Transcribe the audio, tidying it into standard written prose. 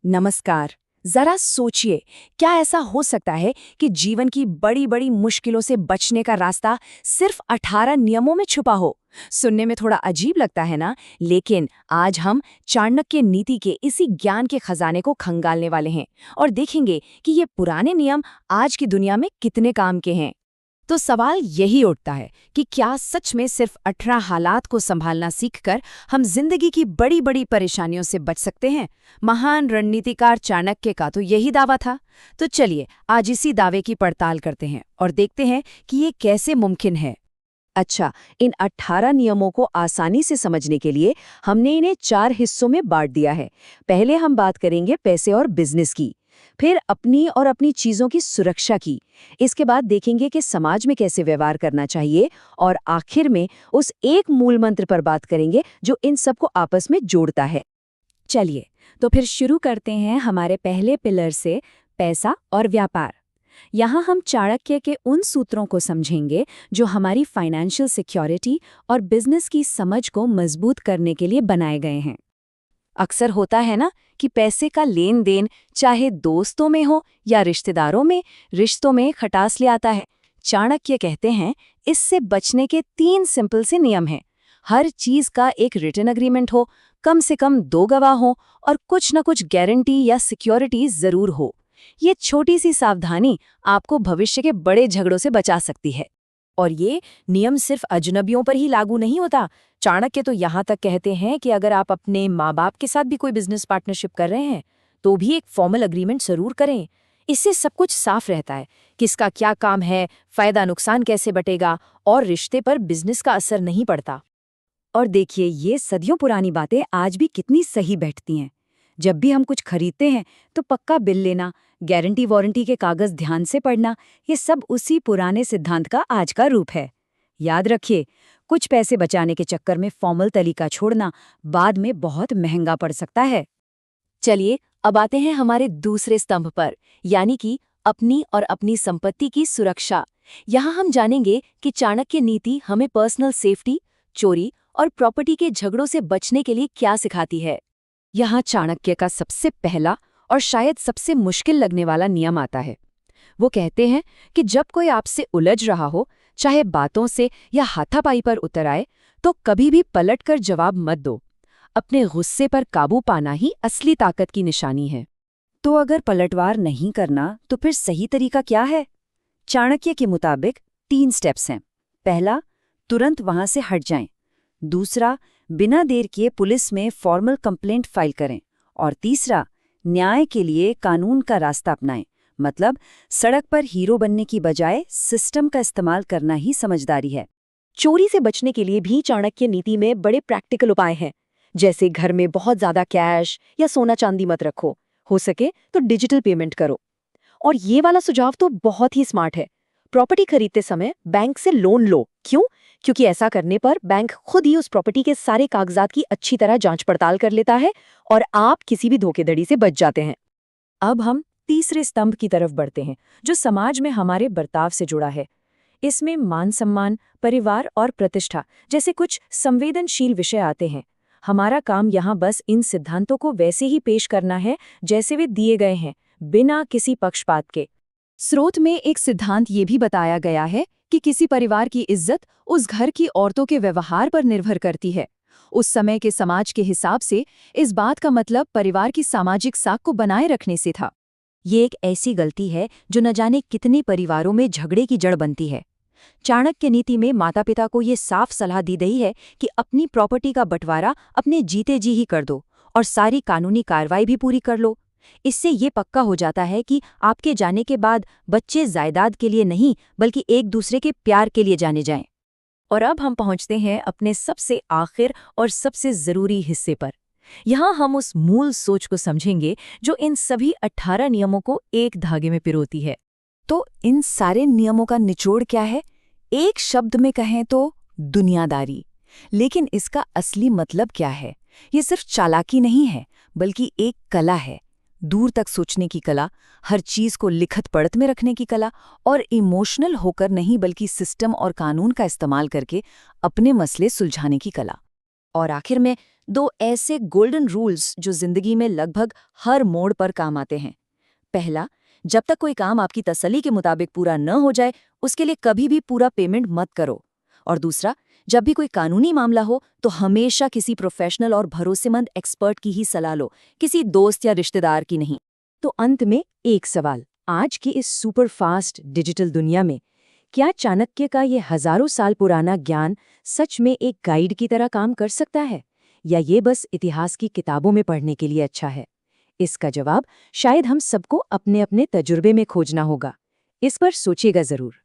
नमस्कार। जरा सोचिए, क्या ऐसा हो सकता है कि जीवन की बड़ी बड़ी मुश्किलों से बचने का रास्ता सिर्फ 18 नियमों में छुपा हो। सुनने में थोड़ा अजीब लगता है ना, लेकिन आज हम चाणक्य नीति के इसी ज्ञान के खजाने को खंगालने वाले हैं और देखेंगे कि ये पुराने नियम आज की दुनिया में कितने काम के हैं। तो सवाल यही उठता है कि क्या सच में सिर्फ 18 हालात को संभालना सीखकर हम जिंदगी की बड़ी बड़ी परेशानियों से बच सकते हैं। महान रणनीतिकार चाणक्य का तो यही दावा था। तो चलिए आज इसी दावे की पड़ताल करते हैं और देखते हैं कि ये कैसे मुमकिन है। अच्छा, इन 18 नियमों को आसानी से समझने के लिए हमने इन्हें 4 हिस्सों में बांट दिया है। पहले हम बात करेंगे पैसे और बिजनेस की, फिर अपनी और अपनी चीजों की सुरक्षा की, इसके बाद देखेंगे कि समाज में कैसे व्यवहार करना चाहिए, और आखिर में उस एक मूल मंत्र पर बात करेंगे जो इन सबको आपस में जोड़ता है। चलिए, तो फिर शुरू करते हैं हमारे पहले पिलर से, पैसा और व्यापार। यहाँ हम चाणक्य के उन सूत्रों को समझेंगे जो हमारी फाइनेंशियल सिक्योरिटी और बिजनेस की समझ को मजबूत करने के लिए बनाए गए हैं। अक्सर होता है ना कि पैसे का लेन देन चाहे दोस्तों में हो या रिश्तेदारों में, रिश्तों में खटास ले आता है। चाणक्य कहते हैं इससे बचने के 3 सिंपल से नियम हैं। हर चीज का एक रिटन एग्रीमेंट हो, कम से कम 2 गवाह हो और कुछ न कुछ गारंटी या सिक्योरिटी जरूर हो। ये छोटी सी सावधानी आपको भविष्य के बड़े झगड़ों से बचा सकती है। और ये नियम सिर्फ अजनबियों पर ही लागू नहीं होता। चाणक्य तो यहाँ तक कहते हैं कि अगर आप अपने माँ बाप के साथ भी कोई बिजनेस पार्टनरशिप कर रहे हैं तो भी एक फॉर्मल अग्रीमेंट जरूर करें। इससे सब कुछ साफ रहता है, किसका क्या काम है, फायदा नुकसान कैसे बटेगा, और रिश्ते पर बिजनेस का असर नहीं पड़ता। और देखिए, ये सदियों पुरानी बातें आज भी कितनी सही बैठती हैं। जब भी हम कुछ खरीदते हैं तो पक्का बिल लेना, गारंटी वारंटी के कागज ध्यान से पढ़ना, ये सब उसी पुराने सिद्धांत का आज का रूप है। याद रखिए, कुछ पैसे बचाने के चक्कर में फॉर्मल तरीका छोड़ना बाद में बहुत महंगा पड़ सकता है। चलिए अब आते हैं हमारे दूसरे स्तंभ पर, यानी कि अपनी और अपनी संपत्ति की सुरक्षा। यहाँ हम जानेंगे कि चाणक्य नीति हमें पर्सनल सेफ्टी, चोरी और प्रॉपर्टी के झगड़ों से बचने के लिए क्या सिखाती है। यहाँ चाणक्य का सबसे पहला और शायद सबसे मुश्किल लगने वाला नियम आता है। वो कहते हैं कि जब कोई आपसे उलझ रहा हो, चाहे बातों से या हाथापाई पर उतर आए, तो कभी भी पलटकर जवाब मत दो। अपने गुस्से पर काबू पाना ही असली ताकत की निशानी है। तो अगर पलटवार नहीं करना तो फिर सही तरीका क्या है? चाणक्य के मुताबिक 3 स्टेप्स हैं। पहला, तुरंत वहां से हट जाएं। दूसरा, बिना देर किए पुलिस में फॉर्मल कंप्लेंट फाइल करें। और तीसरा, न्याय के लिए कानून का रास्ता अपनाएं। मतलब सड़क पर हीरो बनने की बजाय सिस्टम का इस्तेमाल करना ही समझदारी है। चोरी से बचने के लिए भी चाणक्य नीति में बड़े प्रैक्टिकल उपाय हैं, जैसे घर में बहुत ज्यादा कैश या सोना चांदी मत रखो, हो सके तो डिजिटल पेमेंट करो। और ये वाला सुझाव तो बहुत ही स्मार्ट है। प्रॉपर्टी खरीदते समय बैंक से लोन लो। क्यों? क्योंकि ऐसा करने पर बैंक खुद ही उस प्रॉपर्टी के सारे कागजात की अच्छी तरह जांच पड़ताल कर लेता है और आप किसी भी धोखाधड़ी से बच जाते हैं। अब हम तीसरे स्तंभ की तरफ बढ़ते हैं, जो समाज में हमारे बर्ताव से जुड़ा है। इसमें मान सम्मान, परिवार और प्रतिष्ठा जैसे कुछ संवेदनशील विषय आते हैं। हमारा काम यहाँ बस इन सिद्धांतों को वैसे ही पेश करना है जैसे वे दिए गए हैं, बिना किसी पक्षपात के। स्रोत में एक सिद्धांत ये भी बताया गया है कि किसी परिवार की इज्जत उस घर की औरतों के व्यवहार पर निर्भर करती है। उस समय के समाज के हिसाब से इस बात का मतलब परिवार की सामाजिक साख को बनाए रखने से था। ये एक ऐसी गलती है जो न जाने कितने परिवारों में झगड़े की जड़ बनती है। चाणक्य नीति में माता पिता को ये साफ सलाह दी गई है कि अपनी प्रॉपर्टी का बंटवारा अपने जीते जी ही कर दो और सारी कानूनी कार्रवाई भी पूरी कर लो। इससे ये पक्का हो जाता है कि आपके जाने के बाद बच्चे जायदाद के लिए नहीं बल्कि एक दूसरे के प्यार के लिए जाने जाएं। और अब हम पहुंचते हैं अपने सबसे आखिर और सबसे जरूरी हिस्से पर। यहाँ हम उस मूल सोच को समझेंगे जो इन सभी 18 नियमों को एक धागे में पिरोती है। तो इन सारे नियमों का निचोड़ क्या है? एक शब्द में कहें तो दुनियादारी। लेकिन इसका असली मतलब क्या है? ये सिर्फ चालाकी नहीं है, बल्कि एक कला है। दूर तक सोचने की कला, हर चीज को लिखत पढ़त में रखने की कला, और इमोशनल होकर नहीं बल्कि सिस्टम और कानून का इस्तेमाल करके अपने मसले सुलझाने की कला। और आखिर में 2 ऐसे गोल्डन रूल्स जो जिंदगी में लगभग हर मोड़ पर काम आते हैं। पहला, जब तक कोई काम आपकी तसल्ली के मुताबिक पूरा न हो जाए, उसके लिए कभी भी पूरा पेमेंट मत करो। और दूसरा, जब भी कोई कानूनी मामला हो तो हमेशा किसी प्रोफेशनल और भरोसेमंद एक्सपर्ट की ही सलाह लो, किसी दोस्त या रिश्तेदार की नहीं। तो अंत में एक सवाल, आज की इस सुपर फास्ट डिजिटल दुनिया में क्या चाणक्य का ये हजारों साल पुराना ज्ञान सच में एक गाइड की तरह काम कर सकता है, या ये बस इतिहास की किताबों में पढ़ने के लिए अच्छा है? इसका जवाब शायद हम सबको अपने अपने तजुर्बे में खोजना होगा। इस पर सोचिएगा जरूर।